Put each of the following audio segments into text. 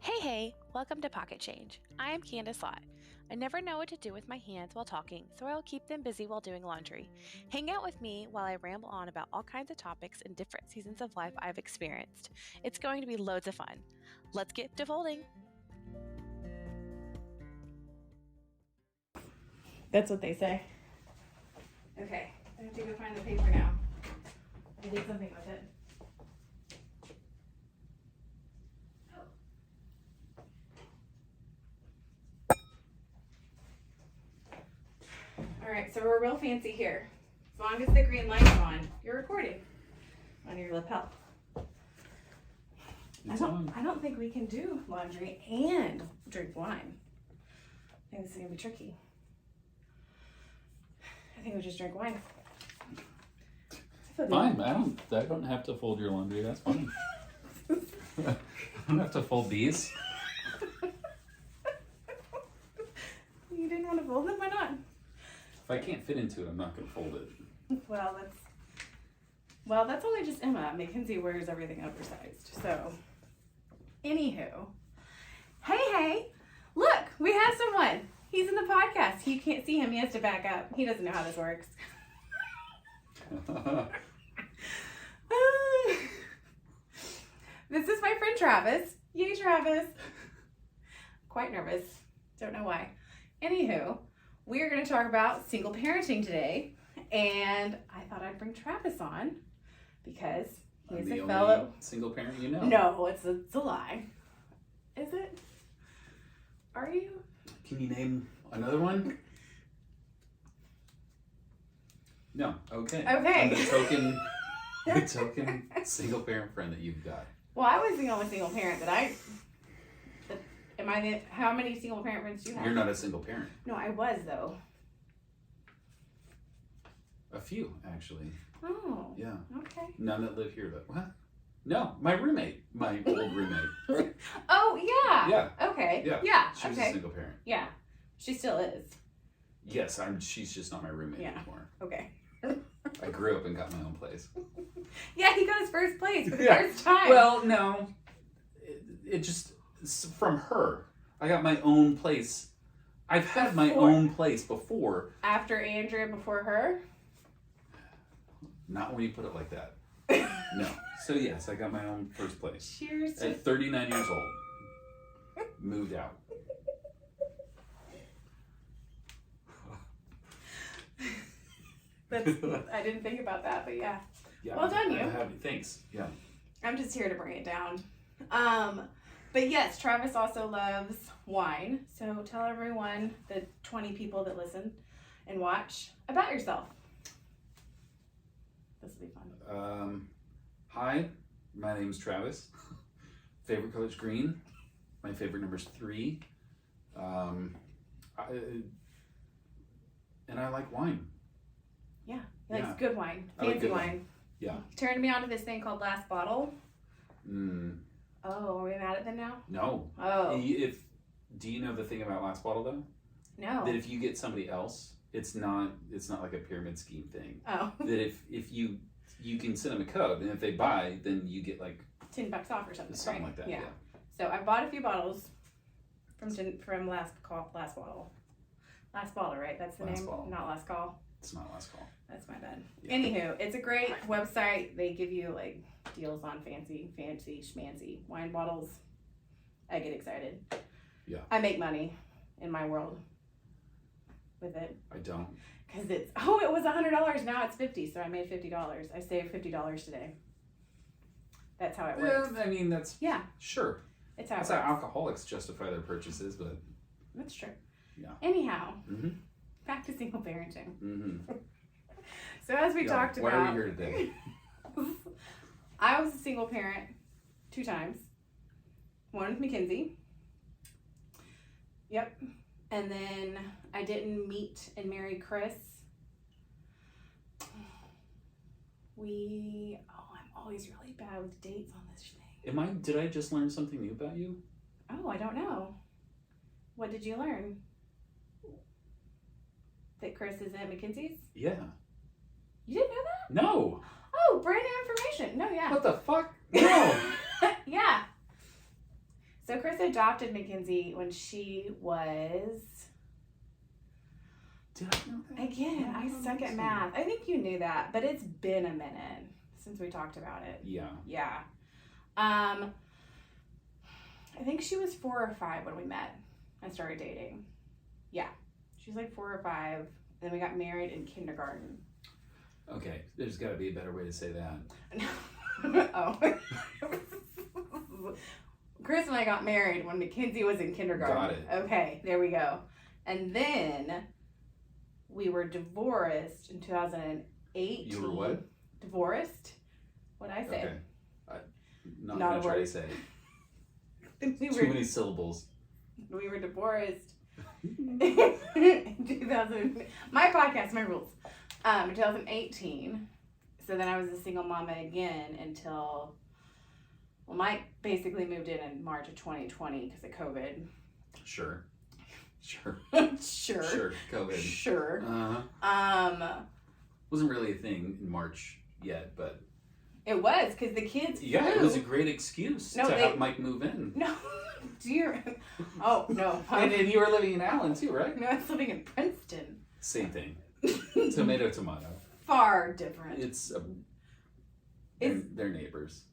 Hey, welcome to Pocket Change. I am Candace Lott. I never know what to do with my hands while talking, so I'll keep them busy while doing laundry. Hang out with me while I ramble on about all kinds of topics and different seasons of life I've experienced. It's going to be loads of fun. Let's get to folding. That's what they say. Okay, I have to go find the paper now. I did something with it. All right, so we're real fancy here. As long as the green light's on, you're recording on your lapel. I don't think we can do laundry and drink wine. I think this is gonna be tricky. I think we just drink wine. Fine, I don't have to fold your laundry, that's fine. I don't have to fold these. You didn't want to fold them? Why not? If I can't fit into it, I'm not gonna fold it. Well, that's only just Emma. Mackenzie wears everything oversized. So, anywho, hey, look, we have someone. He's in the podcast. You can't see him. He has to back up. He doesn't know how this works. This is my friend Travis. Yay, Travis. Quite nervous. Don't know why. Anywho, we're going to talk about single parenting today. And I thought I'd bring Travis on because he's the a fellow. only single parent you know. No, it's a lie. Is it? Are you? Can you name another one? No. Okay. Okay. I'm the token single parent friend that you've got. Well, I was the only single parent how many single parent friends do you have? You're not a single parent. No, I was though. A few, actually. Oh. Yeah. Okay. None that live here, though. What? No, my old roommate. Oh, yeah. Yeah. Okay. Yeah. Yeah. She was Okay. a single parent. Yeah. She still is. Yes, she's just not my roommate anymore. Okay. I grew up and got my own place. Yeah, he got his first place for the Yeah. first time. Well, no. It just, from her. I got my own place. I've had my own place before. After Andrea, before her? Not when you put it like that. No. So yes, I got my own first place. Cheers. At 39 years old. Moved out. I didn't think about that, but yeah. Well done, you. Thanks. Yeah. I'm just here to bring it down. But yes, Travis also loves wine. So tell everyone, the 20 people that listen and watch, about yourself. This will be fun. Hi, my name's Travis. Favorite color's green. My favorite number's 3. And I like wine. Yeah, he likes good wine, I like fancy good wine. Yeah. He turned me on to this thing called Last Bottle. Mm, Oh, are we mad at them now? no. Oh, Do you know the thing about Last Bottle though? no. That if you get somebody else, it's not like a pyramid scheme thing. Oh, That if you can send them a code, and if they buy, then you get like $10 off or something, something right? like that. Yeah. So I bought a few bottles from Last Bottle. Last Bottle, right? That's the Last name, Bottle. not Last Call. It's not Last Call. That's my bad. Yeah. Anywho, it's a great website. They give you like deals on fancy, schmancy wine bottles. I get excited. Yeah. I make money in my world with it. I don't. Because it was $100. Now it's $50. So I made $50. I saved $50 today. That's how it works. Well, I mean, that's sure. It's how That's it how works. alcoholics justify their purchases, but That's true. Yeah. Anyhow, Mhm. back to single parenting. Mm-hmm. So as we talked why about, are we here today? I was a single parent 2 times. One with Mackenzie. Yep. And then I didn't meet and marry Chris. I'm always really bad with dates on this thing. Did I just learn something new about you? Oh, I don't know. What did you learn? That Chris is at Mackenzie's? Yeah. You didn't know that? No. Oh, brand new information. No, yeah. What the fuck? No. Yeah. So Chris adopted Mackenzie when she was... Did I know that? Again, I suck at math. I think you knew that, but it's been a minute since we talked about it. Yeah. Yeah. I think she was 4 or 5 when we met and started dating. Yeah. She was like 4 or 5. Then we got married in kindergarten. Okay, there's got to be a better way to say that. Oh. Chris and I got married when Mackenzie was in kindergarten. Got it. Okay, there we go. And then we were divorced in 2018. You were what? Divorced? What'd I say? Okay. Not Not going a to try word. to say We too many syllables. We were divorced in 2000. My podcast, my rules. 2018. So then I was a single mama again until, well, Mike basically moved in March of 2020 because of COVID. Sure. Sure. Sure, COVID. Sure. Wasn't really a thing in March yet, but... It was, because the kids Yeah, flew. it was a great excuse to have Mike move in. No. Do you... Oh, no. And you were living in Allen, too, right? No, I was living in Princeton. Same thing. Tomato. Far different. It's... they're neighbors.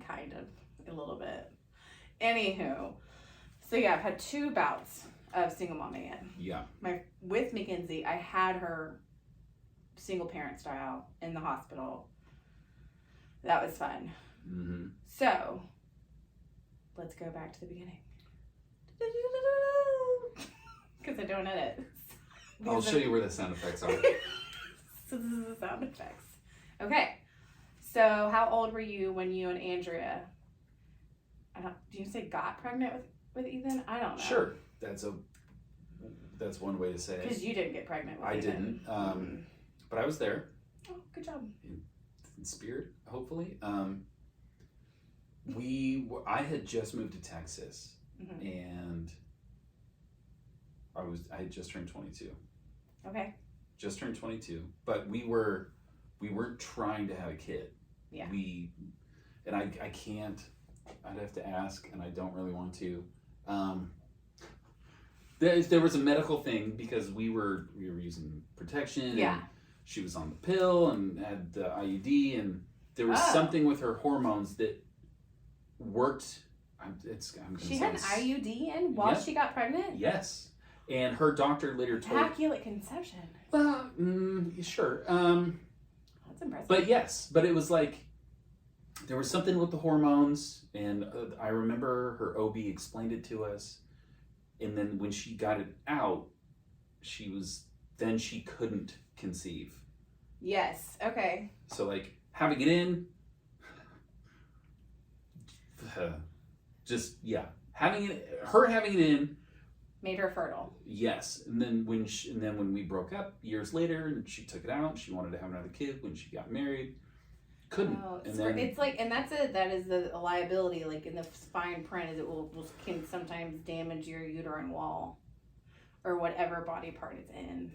Kind of. A little bit. Anywho. So, yeah, I've had 2 bouts of single momming in. Yeah. With Mackenzie, I had her single parent style in the hospital. That was fun. Mm-hmm. So, let's go back to the beginning. Because I don't edit. I'll show you where the sound effects are. So this is the sound effects. Okay. So how old were you when you and Andrea, do you say got pregnant with Ethan? I don't know. Sure. That's one way to say it. Because you didn't get pregnant with I Ethan. didn't. But I was there. Oh, good job. In spirit, hopefully. I had just moved to Texas, Mm-hmm. and I had just turned 22. Okay. Just turned 22, but we weren't trying to have a kid. Yeah. I can't. I'd have to ask, and I don't really want to. There was a medical thing because we were using protection. Yeah. And she was on the pill and had the IUD, and there was something with her hormones that worked. She had an IUD in while she got pregnant? Yes. And her doctor later told... Immaculate conception. Well, sure. That's impressive. But it was like, there was something with the hormones, and I remember her OB explained it to us, and then when she got it out, she couldn't conceive. Yes, okay. So, like, having it in, having it in made her fertile. Yes, and then when we broke up years later, and she took it out, she wanted to have another kid when she got married, couldn't. Oh, and so then it's like, and that is the liability, like in the fine print, is it can sometimes damage your uterine wall, or whatever body part it's in.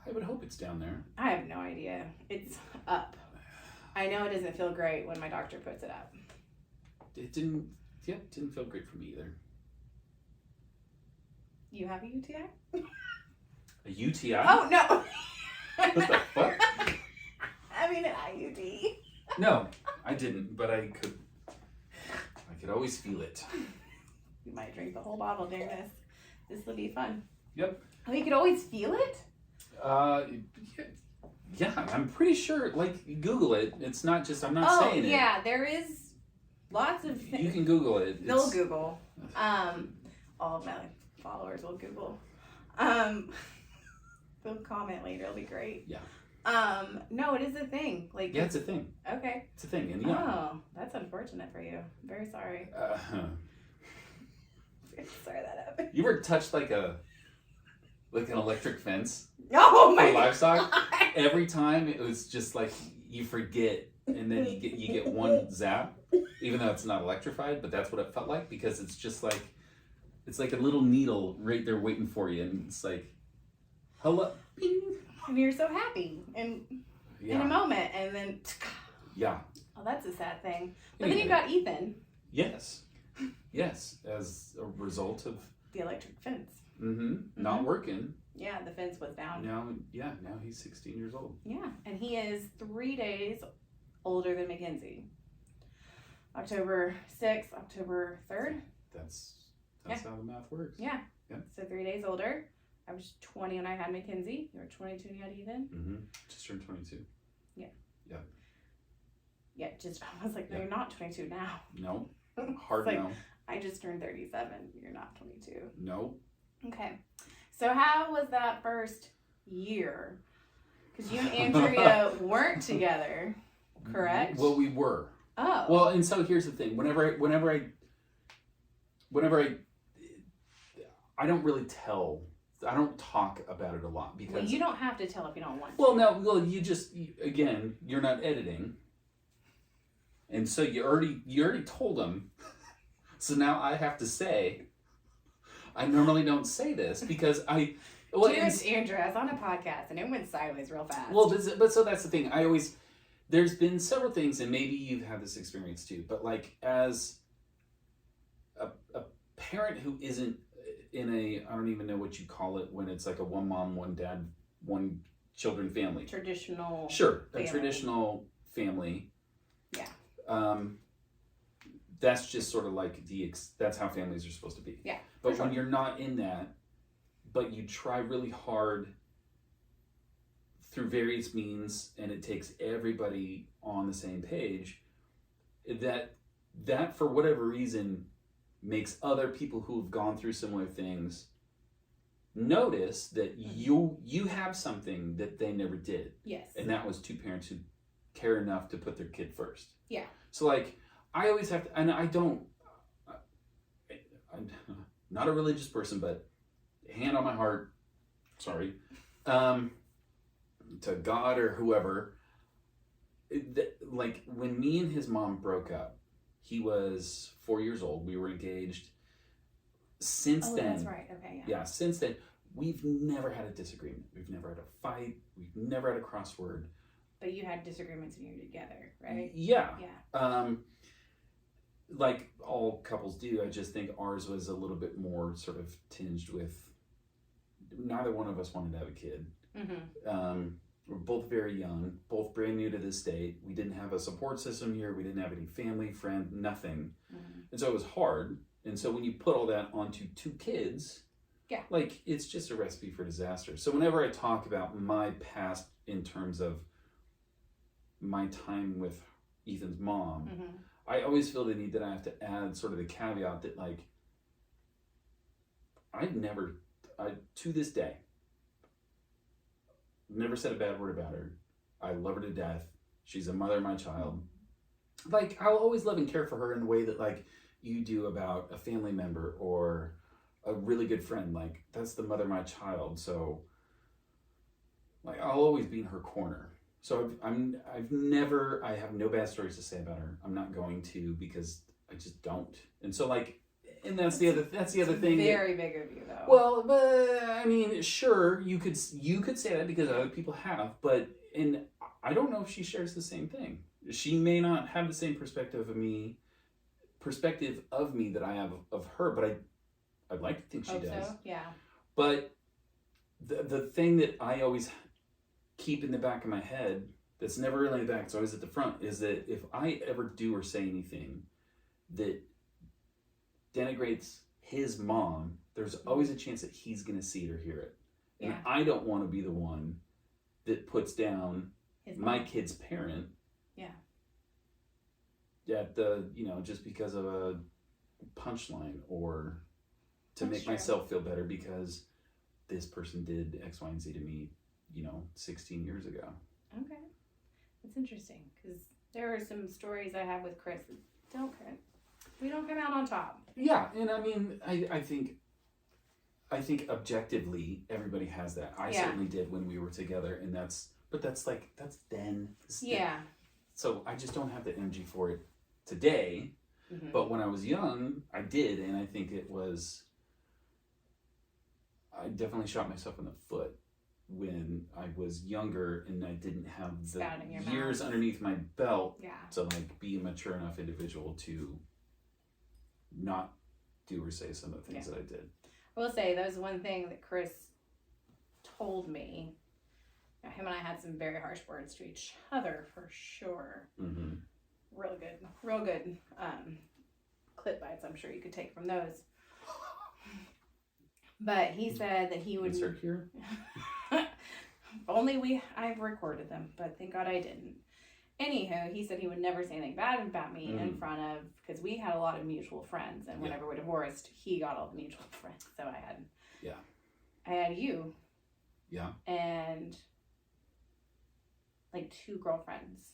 I would hope it's down there. I have no idea. It's up. I know it doesn't feel great when my doctor puts it up. It didn't feel great for me either. You have a UTI? A UTI? Oh, no. What the fuck? I mean, an IUD. No, I didn't, but I could always feel it. You might drink the whole bottle during this. This will be fun. Yep. Oh, you could always feel it? Yeah, I'm pretty sure, like, Google it. It's not just, I'm not saying it. Oh, yeah, there is lots of things. You can Google it. They'll Google. All of my followers will Google. They'll comment later. It'll be great. Yeah. No, it is a thing. Like, yeah, it's a thing. Okay. It's a thing, and yeah. Oh, that's unfortunate for you. I'm very sorry. Sorry that happened. You were touched like an electric fence. Oh my for livestock. God. Every time it was just like you forget, and then you get one zap, even though it's not electrified. But that's what it felt like, because it's just like it's like a little needle right there waiting for you, and it's like, hello, bing. And you're so happy in a moment, and then yeah. Oh, that's a sad thing. But Anyway. then you got Ethan. Yes. Yes, as a result of the electric fence. Not working. Yeah, the fence was down. Now he's 16 years old. Yeah, and he is 3 days older than Mackenzie. October 6th, October 3rd. That's how the math works. Yeah. Yeah. So 3 days older. I was 20 when I had Mackenzie. You were 22 when you had Ethan. Just turned 22. Yeah. Yeah. Yeah, I was like, no, you're not 22 now. No. Hard like, no. I just turned 37. You're not 22. No. Okay. So how was that first year? Because you and Andrea weren't together, correct? Well, we were. Oh. Well, and so here's the thing. Whenever I don't really tell. I don't talk about it a lot because. Well, you don't have to tell if you don't want to. Well, no. Well, again, you're not editing, and so you already told them. So now I have to say. I normally don't say this because I. Well, Dearest Andrea, it's on a podcast and it went sideways real fast. Well, but so that's the thing. There's been several things, and maybe you've had this experience too. But like as a parent who isn't in I don't even know what you call it when it's like a one mom, one dad, one children family. Traditional. Sure, family. A traditional family. Yeah. That's just sort of like that's how families are supposed to be. Yeah. But when you're not in that, but you try really hard through various means, and it takes everybody on the same page, that for whatever reason makes other people who have gone through similar things notice that you have something that they never did. Yes. And that was two parents who care enough to put their kid first. Yeah. So like, I always have to, and I'm not a religious person, but hand on my heart, sorry, to God or whoever, like when me and his mom broke up, he was 4 years old. We were engaged. Since then, that's right. Okay. Yeah. Since then, we've never had a disagreement. We've never had a fight. We've never had a crossword. But you had disagreements when you were together, right? Yeah. Yeah. Like all couples do, I just think ours was a little bit more sort of tinged with. Neither one of us wanted to have a kid. We're both very young, both brand new to this state. We didn't have a support system here. We didn't have any family, friend, nothing. And so it was hard. And so when you put all that onto two kids, yeah, like it's just a recipe for disaster. So whenever I talk about my past in terms of my time with Ethan's mom, I always feel the need that I have to add sort of the caveat that like, to this day, never said a bad word about her. I love her to death. She's a mother of my child. Like, I'll always love and care for her in the way that, like, you do about a family member or a really good friend. Like, that's the mother of my child. So, like, I'll always be in her corner. So I have no bad stories to say about her. I'm not going to because I just don't. And so, like, and that's the other thing. Very big of you, though. Well, but I mean, sure, you could say that because other people have, and I don't know if she shares the same thing. She may not have the same perspective of me that I have of her, but I'd like to think she does. So? Yeah. But the thing that I always keep in the back of my head, that's never really in the back, it's always at the front, is that if I ever do or say anything that denigrates his mom, there's always a chance that he's going to see it or hear it. And I don't want to be the one that puts down my kid's parent. Yeah. At just because of a punchline or to make myself feel better because this person did X, Y, and Z to me, 16 years ago. Okay. That's interesting because there are some stories I have with Chris that we don't come out on top. Yeah, and I mean, I think objectively everybody has that. I certainly did when we were together, and that's then. Yeah. So I just don't have the energy for it today. But when I was young, I did, and I think I definitely shot myself in the foot when I was younger and I didn't have the years underneath my belt to like be a mature enough individual to not do or say some of the things that I did. I will say that was one thing that Chris told me. Him and I had some very harsh words to each other for sure. Mm-hmm. Real good clip bites I'm sure you could take from those. But he said that he would insert here. I've recorded them, but thank God I didn't. Anywho, he said he would never say anything bad about me in front of, because we had a lot of mutual friends, and whenever we divorced, he got all the mutual friends. So I had you. Yeah. And like 2 girlfriends.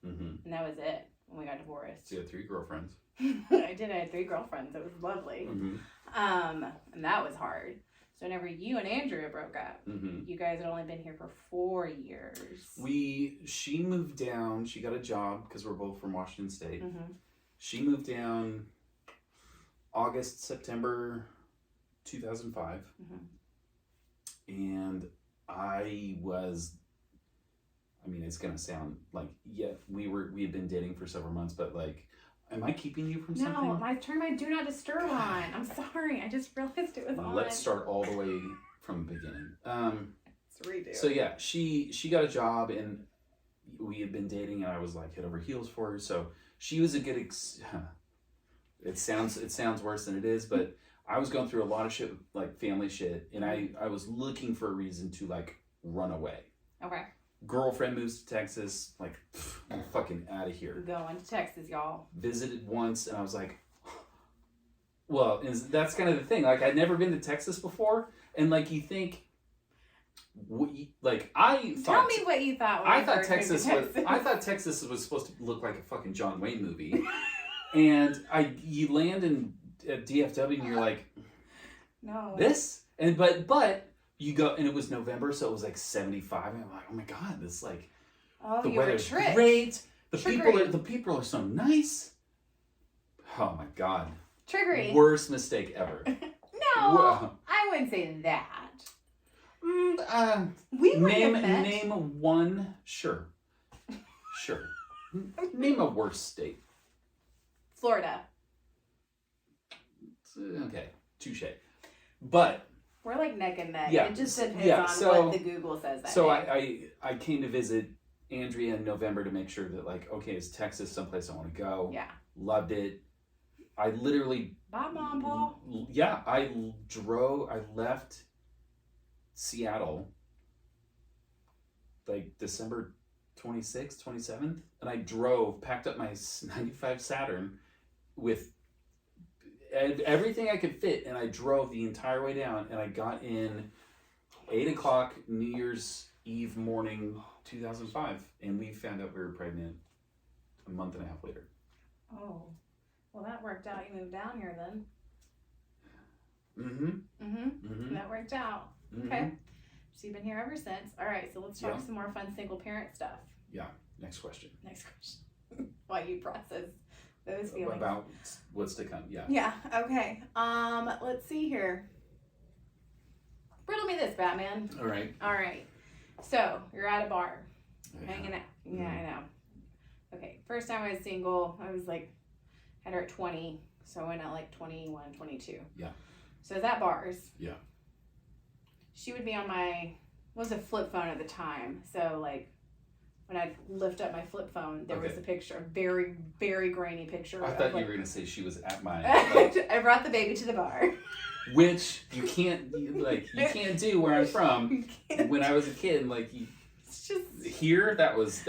Mm-hmm. And that was it when we got divorced. So you had 3 girlfriends. I had 3 girlfriends. It was lovely. Mm-hmm. And that was hard. So whenever you and Andrea broke up, you guys had only been here for 4 years. She moved down. She got a job because we're both from Washington State. Mm-hmm. She moved down September 2005. Mm-hmm. And it's gonna sound like, we had been dating for several months, but like, am I keeping you from something? No, turn my do not disturb on. I'm sorry, I just realized it was on. Let's start all the way from the beginning. Let's redo. So yeah, she got a job, and we had been dating, and I was like head over heels for her. So she was a good. It sounds worse than it is, but I was going through a lot of shit, like family shit, and I was looking for a reason to like run away. Okay. Girlfriend moves to Texas, like, I'm fucking out of here. Going to Texas, y'all. Visited once, and I was like, well, that's kind of the thing. Like, I'd never been to Texas before, and like, you think, I thought. Tell me what you thought. I thought Texas was supposed to look like a fucking John Wayne movie, and you land in DFW, and you're like, no, this, and but. You go, and it was November, so it was like 75, and I'm like, oh my god, this like, the weather's great. The people are so nice. Oh my god. Triggery. Worst mistake ever. No, I wouldn't say that. We name one. Sure. Name a worse state. Florida. Okay, touche. But. We're like neck and neck. Yeah, it just depends on what the Google says that day. I came to visit Andrea in November to make sure that, like, okay, is Texas someplace I want to go? Yeah. Loved it. I literally... Bye, Mom, Paul. Yeah, I left Seattle, like, December 26th, 27th, and I packed up my 95 Saturn with... everything I could fit, and I drove the entire way down, and I got in 8 o'clock New Year's Eve morning 2005, and we found out we were pregnant a month and a half later. Oh, well, that worked out. You moved down here then. That worked out. Okay, so you've been here ever since. All right, so let's talk some more fun single parent stuff. Yeah, next question. While you process those feelings. About what's to come, yeah. Yeah, okay. Let's see here. Riddle me this, Batman. All right. So, you're at a bar. Hanging out. Yeah, I know. Okay, first time I was single, I was like, had her at 20, so I went at like 21, 22. Yeah. So I was at bars. Yeah. She would be on was a flip phone at the time, so like, when I lift up my flip phone, there was a picture, a very, very grainy picture. I thought you were going to say she was at my... I brought the baby to the bar. Which you can't do where I'm from. When I was a kid, like, it's just... Here, that was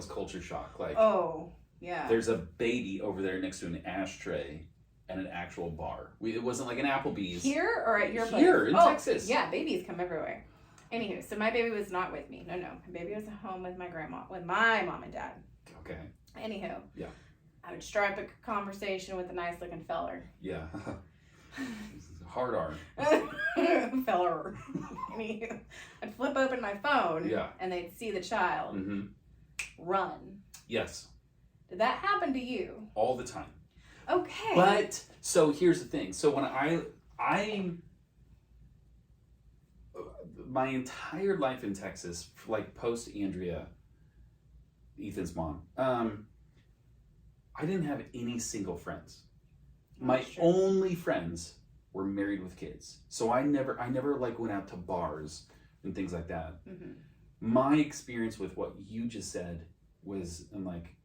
culture shock. Like, oh, yeah. There's a baby over there next to an ashtray and an actual bar. It wasn't like an Applebee's. Here or at your place? Here, in Texas. Yeah, babies come everywhere. Anywho, so my baby was not with me. No. My baby was at home with my my mom and dad. Okay. Anywho. Yeah. I would strike up a conversation with a nice looking feller. Yeah. Hard R. Feller. Anywho, I'd flip open my phone. Yeah. And they'd see the child. Mm-hmm. Run. Yes. Did that happen to you? All the time. Okay. But, so here's the thing. So when my entire life in Texas, like post Andrea, Ethan's mom, I didn't have any single friends. My That's true. only friends were married with kids. So I never like went out to bars and things like that. Mm-hmm. My experience with what you just said was in like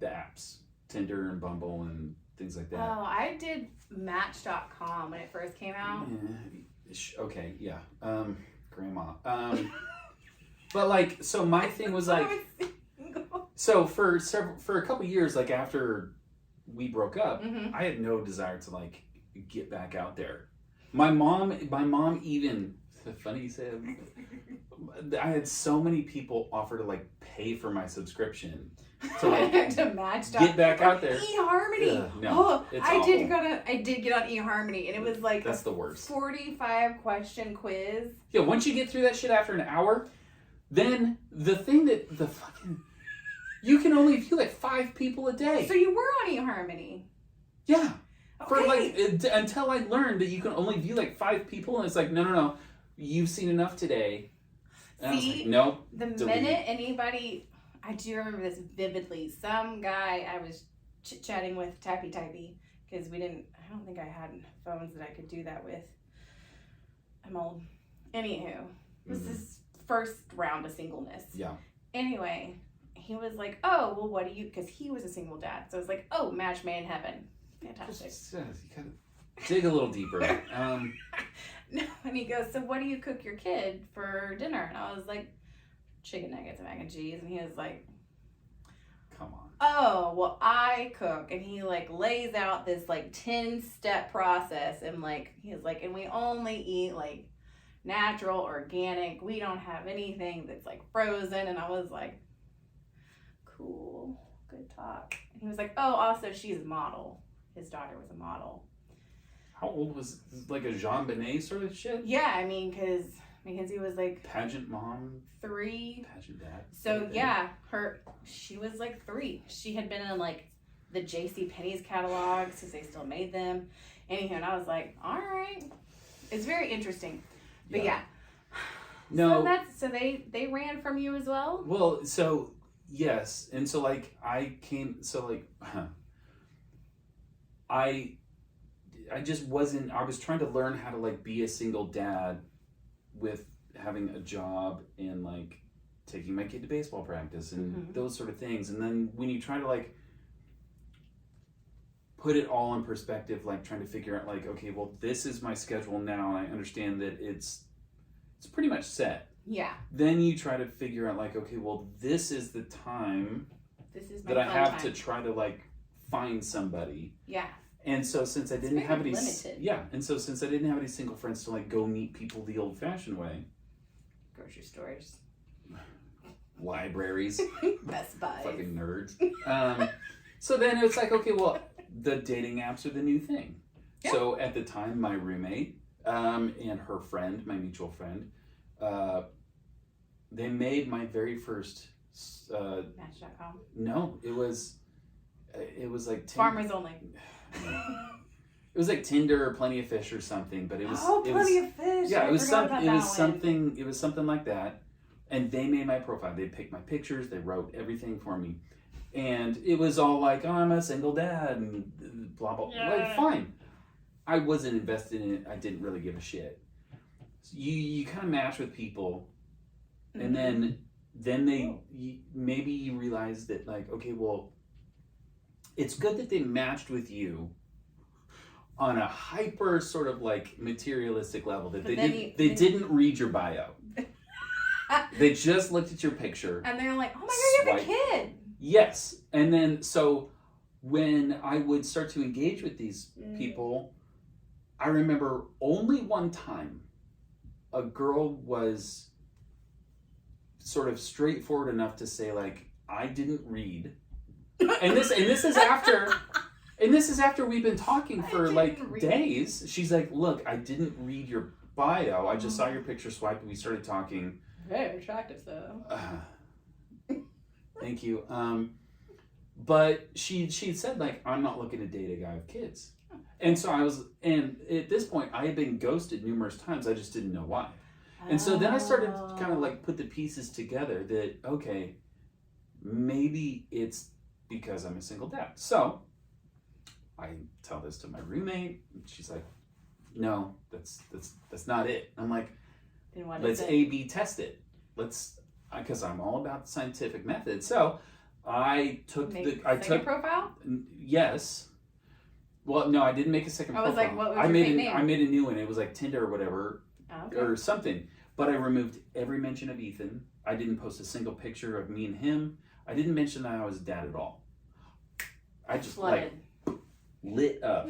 the apps, Tinder and Bumble and things like that. Oh, I did Match.com when it first came out. Okay, yeah. Grandma. But like, so my thing was like, so for a couple years, like after we broke up, Mm-hmm. I had no desire to like get back out there. My mom even, funny you say, I had so many people offer to like pay for my subscription to like to Match. get back out there. eHarmony. Ugh, no, Oh, it's I did awful. get on eHarmony, and it was like That's the worst. 45 question quiz. Yeah, once you get through that shit after an hour, then the thing that the fucking you can only view like 5 people a day. So you were on eHarmony. Yeah. For Okay. like until I learned that you can only view like 5 people, and it's like no, you've seen enough today. And I was See? like, no. The delete. minute anybody, I do remember this vividly. Some guy I was chit-chatting with, typey, because I don't think I had phones that I could do that with. I'm old. Anywho, this Mhm. is first round of singleness. Yeah. Anyway, he was like, oh, well, what do you, because he was a single dad. So I was like, oh, match made in heaven. Fantastic. You gotta dig a little deeper. No, and he goes, so what do you cook your kid for dinner? And I was like, chicken nuggets and mac and cheese. And he was like, Come on. oh, well, I cook. And he like lays out this like 10-step process. And like, he was like, and we only eat like natural, organic. We don't have anything that's like frozen. And I was like, cool, good talk. And he was like, oh, also she's a model. His daughter was a model. How old was like a Jean Benet sort of shit? Yeah, I mean, because Mackenzie was like Pageant mom, 3. pageant dad. So yeah, she was like 3. She had been in like the J.C. Penney's catalog since they still made them. Anyhow, and I was like, all right, it's very interesting. But yeah. No. So they ran from you as well. Well, so yes, and so like I just wasn't. I was trying to learn how to like be a single dad with having a job and like taking my kid to baseball practice and those sort of things. And then when you try to like put it all in perspective, like trying to figure out like, okay, well, this is my schedule now, and I understand that it's pretty much set. Yeah. Then you try to figure out like, okay, well, this is the time This is my that I fun have time. to try to like find somebody. Yeah. And so since I didn't very have any limited. since I didn't have any single friends to like go meet people the old fashioned way, Grocery stores. libraries, Best Buy. fucking nerds. So then it's like, okay, well, the dating apps are the new thing. Yeah. So at the time, my roommate and her friend, my mutual friend, they made my very first. Match.com. No, it was like Farmers only. It was like Tinder or Plenty of Fish or something, but it was Plenty of Fish. yeah, I it was forgot about that one. it was something like that. And they made my profile. They picked my pictures. They wrote everything for me, and it was all like, "Oh, I'm a single dad," and blah blah. Yeah. Like, fine. I wasn't invested in it. I didn't really give a shit. So you kind of match with people, and then maybe you realize that like, okay, well, it's good that they matched with you on a hyper sort of like materialistic level, that But they didn't read your bio. They just looked at your picture. And they're like, oh my god, you have a Swipe. kid. Yes. And then so when I would start to engage with these people, I remember only one time a girl was sort of straightforward enough to say like, I didn't read. And this is after we've been talking for like days. She's like, look, I didn't read your bio. I just saw your picture swipe and we started talking. Very attractive though. Thank you. But she said like, I'm not looking to date a guy with kids. And so and at this point I had been ghosted numerous times. I just didn't know why. And so then I started to kind of like put the pieces together that, okay, maybe it's because I'm a single dad. So I tell this to my roommate. And she's like, no, that's not it. I'm like, Then what let's is it? A/B test it. Because I'm all about the scientific method. So I took Second profile? yes. Well, no, I didn't make a second I was profile. like, what was your fake name? I made a new one. It was like Tinder or whatever, Oh, okay. or something. But I removed every mention of Ethan. I didn't post a single picture of me and him. I didn't mention that I was dad at all. I just Flooded. like lit up.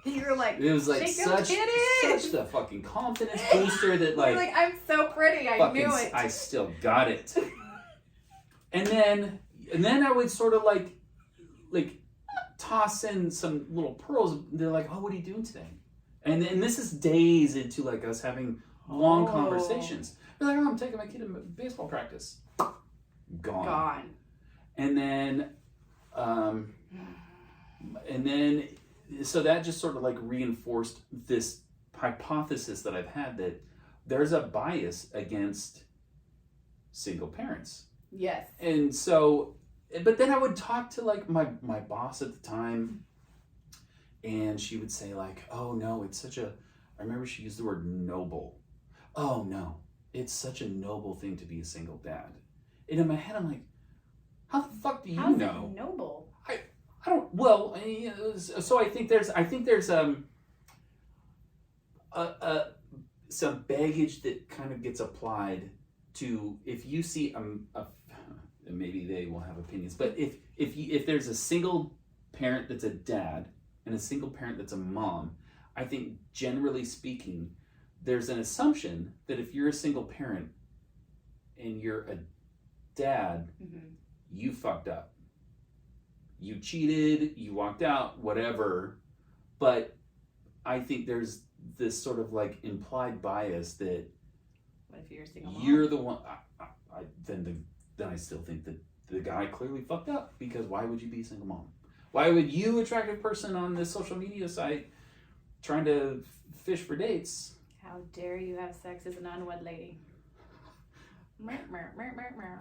You're like, It was like shake your such titties! the fucking confidence booster that You're like, I'm so pretty. I fucking knew it. I still got it. And then I would sort of like toss in some little pearls. They're like, oh, what are you doing today? And this is days into like us having long conversations. They're like, oh, I'm taking my kid to baseball practice. Gone. And then so that just sort of like reinforced this hypothesis that I've had that there's a bias against single parents. Yes. And so, but then I would talk to like my boss at the time, and she would say like, oh no, it's such a, I remember she used the word noble. Oh no, it's such a noble thing to be a single dad. And in my head, I'm like, how the fuck do you How's know? it noble? I don't. Well, so I think there's some baggage that kind of gets applied to if you see maybe they will have opinions, but if there's a single parent that's a dad and a single parent that's a mom, I think generally speaking, there's an assumption that if you're a single parent and you're a dad, you fucked up. You cheated, you walked out, whatever. But I think there's this sort of like implied bias that What if you're a single mom? you're the one. Then I still think that the guy clearly fucked up, because why would you be a single mom? Why would you, attractive person on this social media site, trying to fish for dates? How dare you have sex as an unwed lady?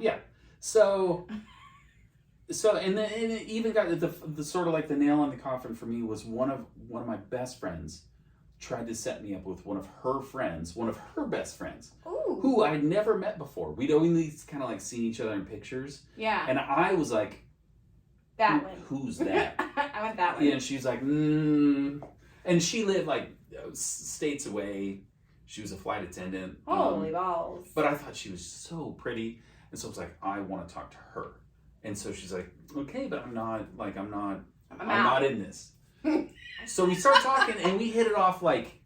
Yeah. So and it even got the sort of like the nail on the coffin for me was one of my best friends tried to set me up with one of her best friends, Ooh. who I'd never met before. We'd only kind of like seen each other in pictures, Yeah. and I was like, That one. Who's that? I went that one. Yeah, and she's like, and she lived like states away. She was a flight attendant. Holy balls. But I thought she was so pretty, and so I was like, I want to talk to her. And so she's like, okay, but I'm not in this. So we start talking, and we hit it off like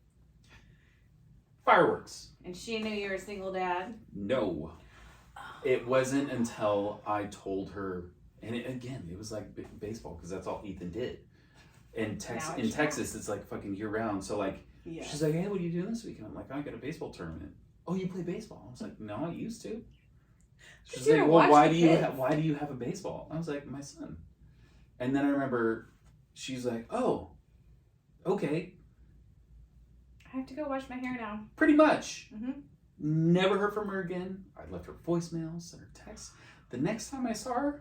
fireworks. And she knew you were a single dad? No, it wasn't until I told her, and it was like baseball, because that's all Ethan did. And in Texas, it's like fucking year round. So like, Yeah. she's like, hey, what are you doing this weekend? I'm like, I got a baseball tournament. Oh, you play baseball? I was like, no, I used to. She's You like, don't well, watch why the do you kids. why do you have a baseball? I was like, my son. And then I remember she's like, oh, okay, I have to go wash my hair now. pretty much. Mhm. Never heard from her again. I left her voicemails, sent her texts. The next time I saw her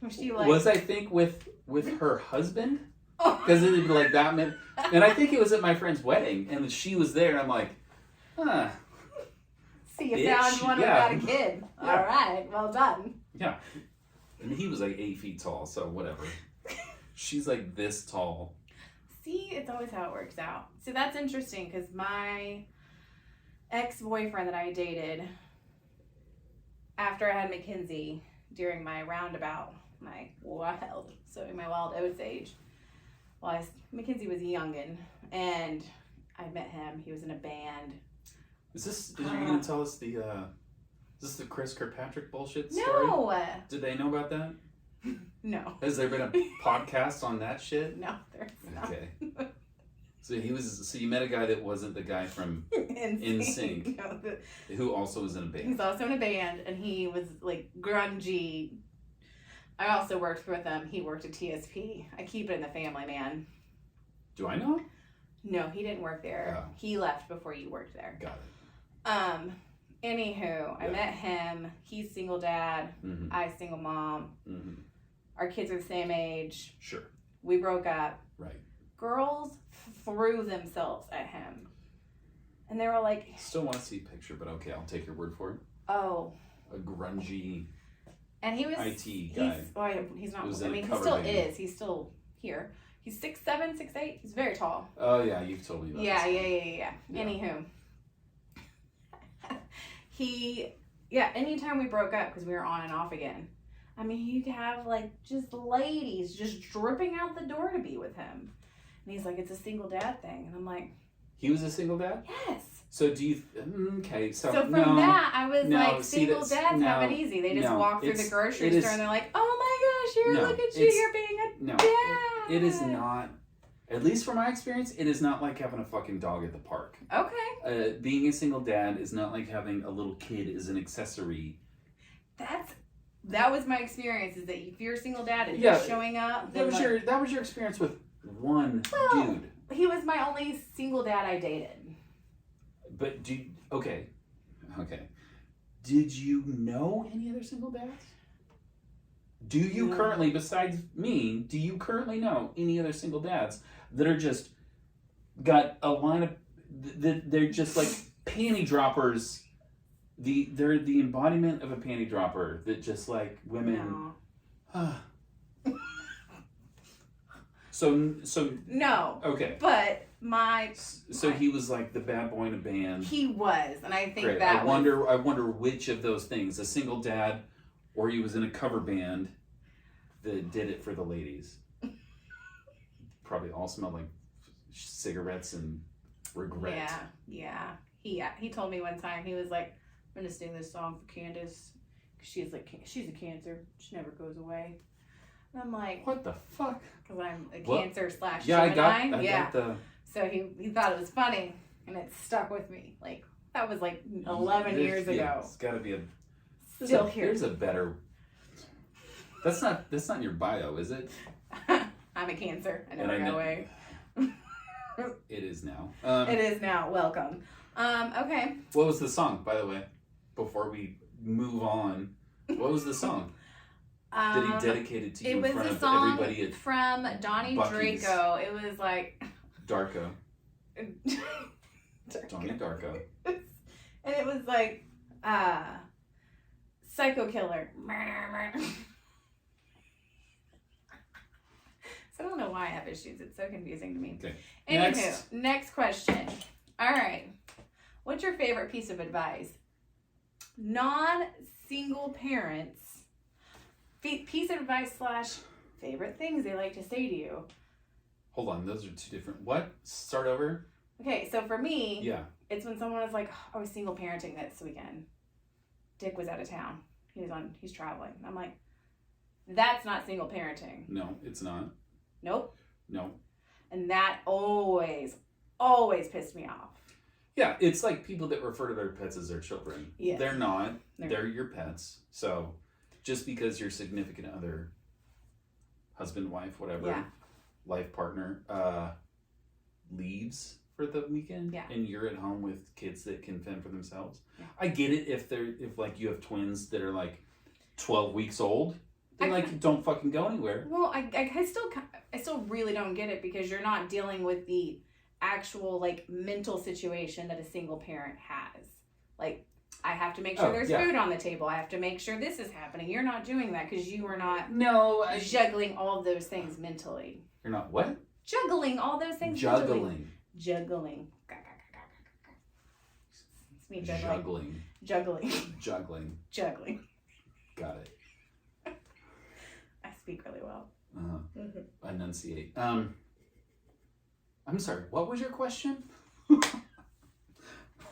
Was she like... was, I think, with her husband, Oh. because it had like that meant, and I think it was at my friend's wedding, and she was there, and I'm like, huh. See, you Bitch, found one yeah. without a kid. Yeah. All right, well done. Yeah. And he was like 8 feet tall, so whatever. She's like this tall. See, it's always how it works out. So that's interesting, because my ex-boyfriend that I dated, after I had Mackenzie, during my roundabout, my wild oats age, Mackenzie was a youngin', and I met him. He was in a band. Are you going to tell us is this the Chris Kirkpatrick bullshit story? No! Did they know about that? No. Has there been a podcast on that shit? No, there's not. Okay. So you met a guy that wasn't the guy from NSYNC. No, who also was in a band. he's also in a band, and he was like grungy. I also worked with him. He worked at TSP. I keep it in the family, man. Do I know? No, he didn't work there. Oh. He left before you worked there. Got it. Anywho, I met him. He's single dad. Mm-hmm. I single mom. Mm-hmm. Our kids are the same age. Sure. We broke up. Right. Girls threw themselves at him. And they were like... Still want to see a picture, but okay, I'll take your word for it. Oh. A grungy and he was IT guy. He's not... Was I in a mean, he cover still band. is. He's still here. He's 6'7", 6'8". He's very tall. Oh, yeah, you've told me about Yeah. this. Anywho. Anytime we broke up, because we were on and off again, I mean, he'd have, like, just ladies just dripping out the door to be with him. And he's like, it's a single dad thing. And I'm like... He was a single dad? Yes. So do you... Okay, so from no, that, I was no, like, see, single that's- dads no, have it easy. They just no, walk through the it's- grocery it store is- and they're like, oh my gosh, No, look at you, it's- you're being a No, dad. it is not... At least from my experience, it is not like having a fucking dog at the park. Okay. Being a single dad is not like having a little kid as an accessory. That was my experience, is that if you're a single dad and Yeah, you're showing up, That then was your experience with one Well, dude. he was my only single dad I dated. But okay. Did you know any other single dads? Do you No. currently, besides me, do you currently know any other single dads that are just got a line of they're just like panty droppers? They're the embodiment of a panty dropper that just like women. No. So No. okay. But So he was like the bad boy in a band. he was, and I think Great. that I wonder which of those things, a single dad, or he was in a cover band that did it for the ladies. Probably all smelled like cigarettes and regret. Yeah. He told me one time, he was like, I'm gonna sing this song for Candace, because she's a cancer, she never goes away. And I'm like, What the fuck? because I'm a What? cancer / Yeah, Gemini. I got the. So he thought it was funny, and it stuck with me. Like, that was like 11 years ago. It's got to be Still here. Here's a better. That's not in your bio, is it? I'm a cancer. I never And I go know- away. It is now. It is now. Welcome. Okay. What was the song, by the way? Before we move on, what was the song that he dedicated to you It in was front a of song everybody at from Donnie Buc-ee's. Draco. It was like Darko? Donnie Darko. and it was like Psycho Killer. So I don't know why I have issues. It's so confusing to me. Okay. Anywho, next question. All right. What's your favorite piece of advice? Non-single parents. Piece of advice / favorite things they like to say to you. Hold on, those are two different. What? Start over? Okay, so for me, Yeah. it's when someone is like, I was single parenting this weekend. Dick was out of town. He's traveling. I'm like, that's not single parenting. No, it's not. Nope. No. And that always pissed me off. Yeah, it's like people that refer to their pets as their children. Yes. They're not. They're your pets. So just because your significant other, husband, wife, whatever, Yeah. life partner, leaves for the weekend, Yeah. and you're at home with kids that can fend for themselves. Yeah. I get it if like you have twins that are like 12 weeks old, then I- like don't fucking go anywhere. Well, I still really don't get it, because you're not dealing with the actual like mental situation that a single parent has. Like, I have to make sure there's food on the table. I have to make sure this is happening. You're not doing that because you are not juggling all of those things mentally. You're not what? Juggling all those things mentally. Juggling. It's me juggling. Juggling. Got it. I speak really well. Enunciate. I'm sorry, what was your question?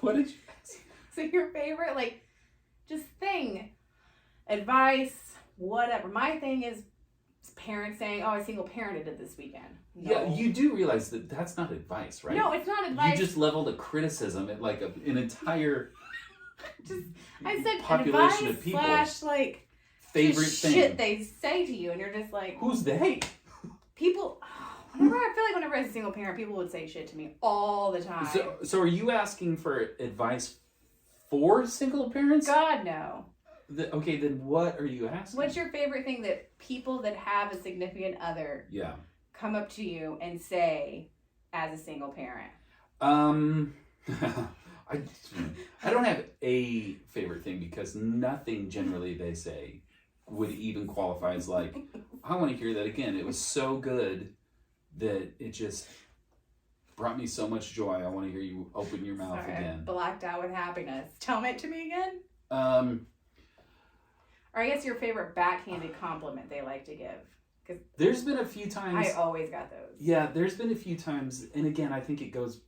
What did you ask? So your favorite, like, just thing, advice, whatever. My thing is parents saying, oh, I single parented it this weekend. No. Yeah, you do realize that that's not advice, right? No, it's not advice. You just leveled a criticism at like an entire I said population advice of people. / like Favorite just thing. shit they say to you, and you're just like, Who's they? people. Whenever I was a single parent, people would say shit to me all the time. So are you asking for advice for single parents? God, no. Okay, then what are you asking? What's your favorite thing that people that have a significant other come up to you and say as a single parent? I don't have a favorite thing because nothing generally they say would even qualify as like, I want to hear that again. It was so good that it just brought me so much joy. I want to hear you open your mouth again. I blacked out with happiness. Tell it to me again. Or I guess your favorite backhanded compliment they like to give. Cause there's been a few times. I always got those. Yeah, there's been a few times, and again, I think it goes.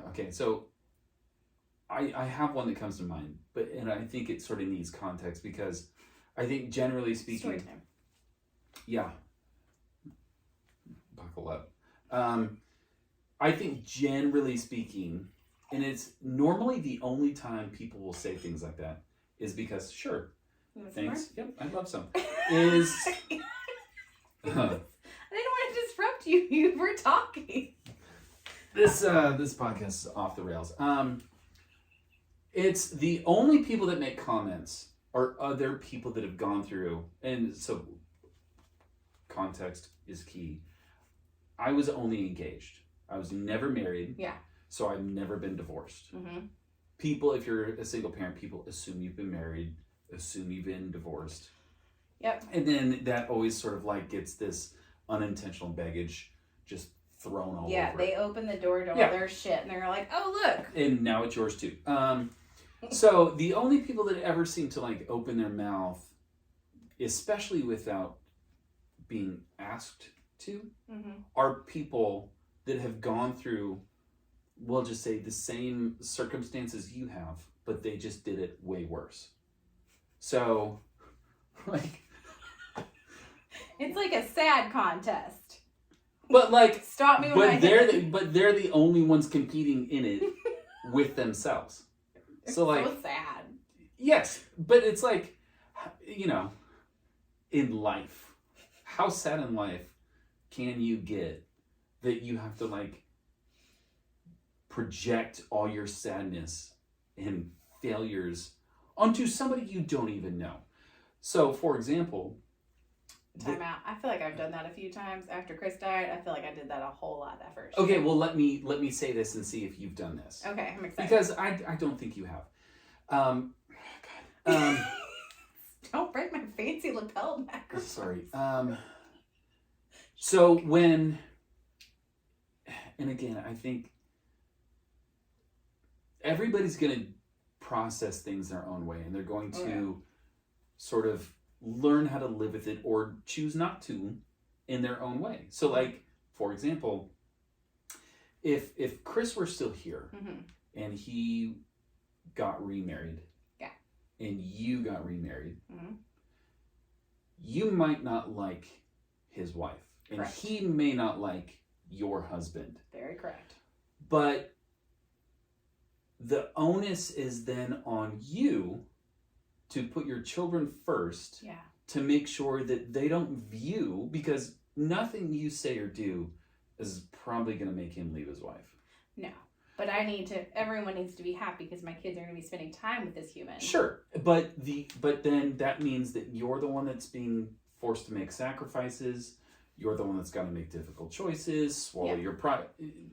Okay, so I have one that comes to mind, and I think it sort of needs context because I think generally speaking. Story time. Yeah. Buckle up. I think generally speaking, and it's normally the only time people will say things like that is because, sure, thanks. Yep, I'd love some. Is I didn't want to disrupt you. You were talking. This podcast is off the rails. It's the only people that make comments are other people that have gone through, and so context is key. I was only engaged. I was never married. Yeah. So I've never been divorced. Mm-hmm. People, if you're a single parent, people assume you've been married, assume you've been divorced. Yep. And then that always sort of like gets this unintentional baggage just thrown all over. Yeah, they open the door to all their shit and they're like, oh, look. And now it's yours too. So the only people that ever seem to like open their mouth, especially without being asked to, are people that have gone through, we'll just say, the same circumstances you have, but they just did it way worse. So, like... It's like a sad contest. But like... Stop me when but they're the only ones competing in it with themselves. So like... So sad. Yes, but it's like, you know, in life, how sad in life can you get that you have to like project all your sadness and failures onto somebody you don't even know? So, for example... Time out. I feel like I've done that a few times. After Chris died, I feel like I did that a whole lot at first. Okay, well, let me say this and see if you've done this. Okay, I'm excited. Because I don't think you have. Don't break my fancy lapel neck. Sorry. So when... And again, I think everybody's going to process things their own way, and they're going to sort of learn how to live with it or choose not to in their own way. So like, for example, if Chris were still here and he got remarried and you got remarried, you might not like his wife and he may not like your husband. Very correct. But the onus is then on you to put your children first, to make sure that they don't view, because nothing you say or do is probably going to make him leave his wife. No, but everyone needs to be happy because my kids are going to be spending time with this human. Sure, but then that means that you're the one that's being forced to make sacrifices. You're the one that's got to make difficult choices, swallow your pride,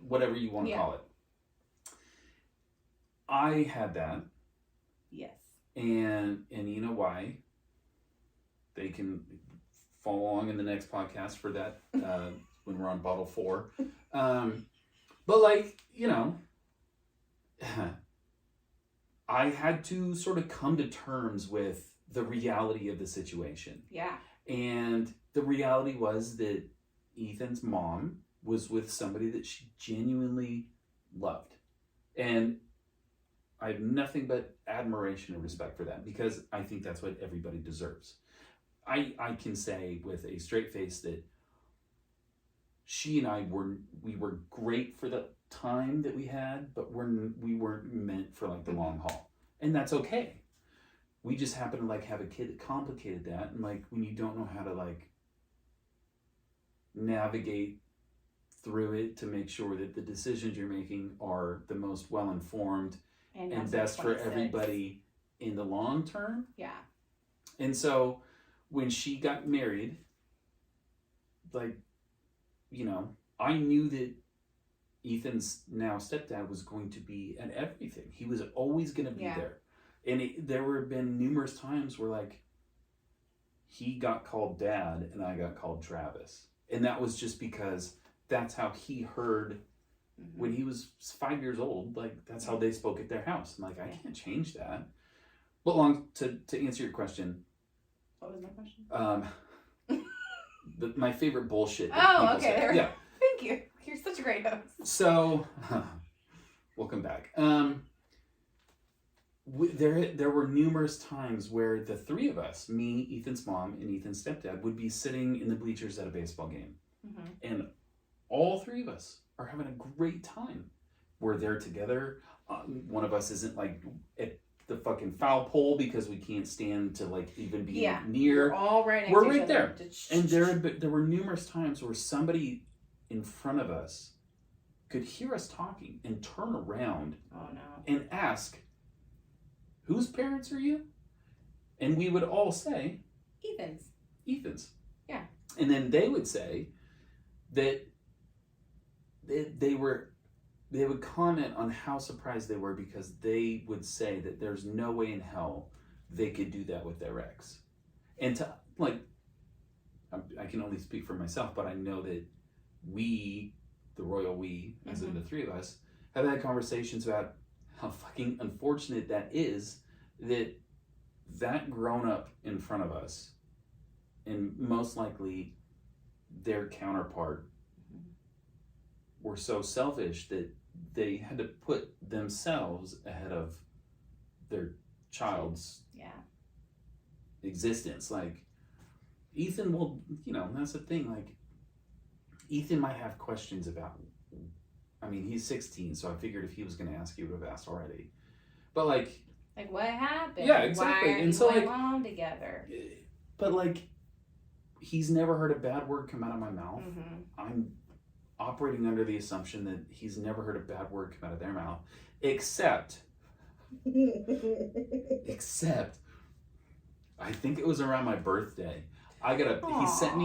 whatever you want to call it. I had that. Yes. And you know why? They can follow along in the next podcast for that when we're on bottle 4. But like, you know, I had to sort of come to terms with the reality of the situation. Yeah. And the reality was that Ethan's mom was with somebody that she genuinely loved. And I have nothing but admiration and respect for that because I think that's what everybody deserves. I can say with a straight face that she and I were great for the time that we had, but we weren't meant for like the long haul. And that's okay. We just happen to like have a kid that complicated that, and like when you don't know how to like navigate through it to make sure that the decisions you're making are the most well-informed and best for everybody in the long term. Yeah. And so when she got married, like, you know, I knew that Ethan's now stepdad was going to be at everything. He was always going to be there. And there have been numerous times where, like, he got called Dad and I got called Travis. And that was just because that's how he heard when he was 5 years old. Like, that's how they spoke at their house. And, like, I can't change that. But to answer your question. What was my question? My favorite bullshit. Oh, okay. Say. Yeah. Thank you. You're such a great host. So, welcome back. There were numerous times where the three of us, me, Ethan's mom, and Ethan's stepdad, would be sitting in the bleachers at a baseball game. And all three of us are having a great time. We're there together. One of us isn't like at the fucking foul pole because we can't stand to like even be near. We're all right next We're to each right there. other. And there were numerous times where somebody in front of us could hear us talking and turn around and ask, whose parents are you? And we would all say, Ethan's. Yeah. And then they would say that they would comment on how surprised they were because they would say that there's no way in hell they could do that with their ex. And to, like, I can only speak for myself, but I know that we, the royal we, as in the three of us, have had conversations about how fucking unfortunate that is that grown up in front of us and most likely their counterpart were so selfish that they had to put themselves ahead of their child's existence. Like, Ethan will, you know, that's the thing, like, Ethan might have questions about, I mean, he's 16, so I figured if he was going to ask, he would have asked already. But, like, what happened? Yeah, exactly. Why are and so, like, alone together? But, like, he's never heard a bad word come out of my mouth. I'm operating under the assumption that he's never heard a bad word come out of their mouth, except, I think it was around my birthday. He sent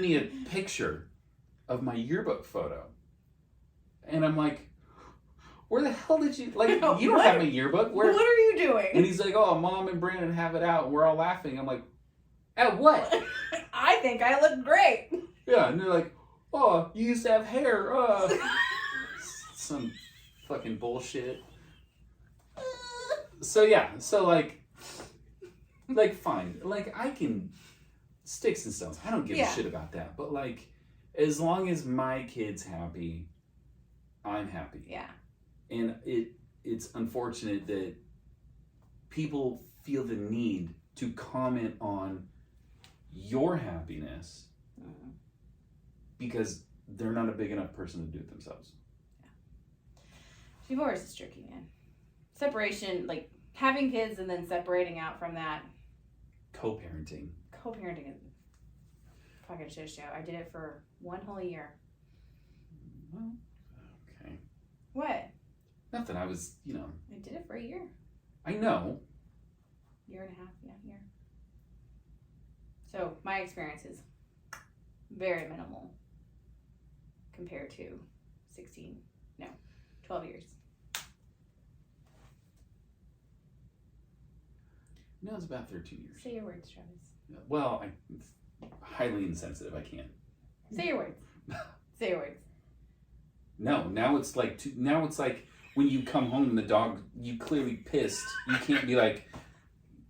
me a picture of my yearbook photo. And I'm like, where the hell did you, like, you don't have a yearbook. What are you doing? And he's like, oh, Mom and Brandon have it out. And we're all laughing. I'm like, at what? I think I look great. Yeah, and they're like, oh, you used to have hair. Some fucking bullshit. So, yeah. So, like, fine. Like, I can, sticks and stones. I don't give a shit about that. But, like, as long as my kid's happy, I'm happy. Yeah. And it's unfortunate that people feel the need to comment on your happiness because they're not a big enough person to do it themselves. Yeah. Divorce is tricky, man. Separation, like having kids and then separating out from that. Co-parenting is fucking shit show. I did it for 1 whole year. Well, okay. What? Nothing. I was, you know. I did it for a year. I know. Year and a half, year. So my experience is very minimal compared to 12 years. No, it's about 13 years. Say your words, Travis. Well, it's highly insensitive. I can't. Say your words. Say your words. No, now it's like when you come home and the dog, you clearly pissed. You can't be like,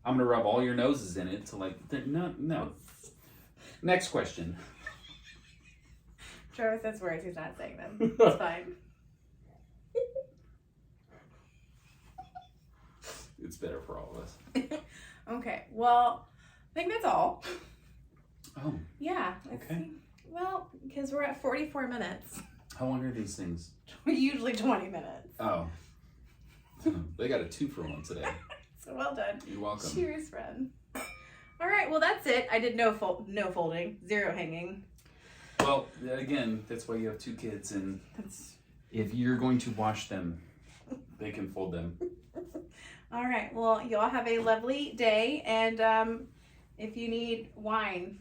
I'm gonna rub all your noses in it to like, no. Next question. Travis says words, he's not saying them. It's fine. It's better for all of us. Okay, well, I think that's all. Oh. Yeah. Okay. Well, because we're at 44 minutes. How long are these things? Usually 20 minutes. Oh. They got a 2-for-1 today. So well done. You're welcome. Cheers, friend. All right, well, that's it. I did no folding, 0 hanging. Well, again, that's why you have 2 kids, and if you're going to wash them, they can fold them. All right, well, y'all have a lovely day, and if you need wine,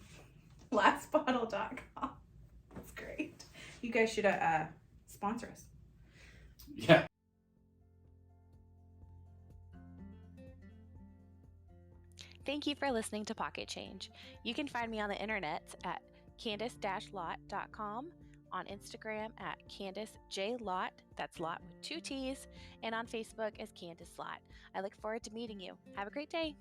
Glassbottle.com. That's great. You guys should sponsor us. Yeah. Thank you for listening to Pocket Change. You can find me on the internet at Candice-Lott.com, on Instagram at Candice J. Lott, that's Lott with 2 T's, and on Facebook as Candice Lott. I look forward to meeting you. Have a great day.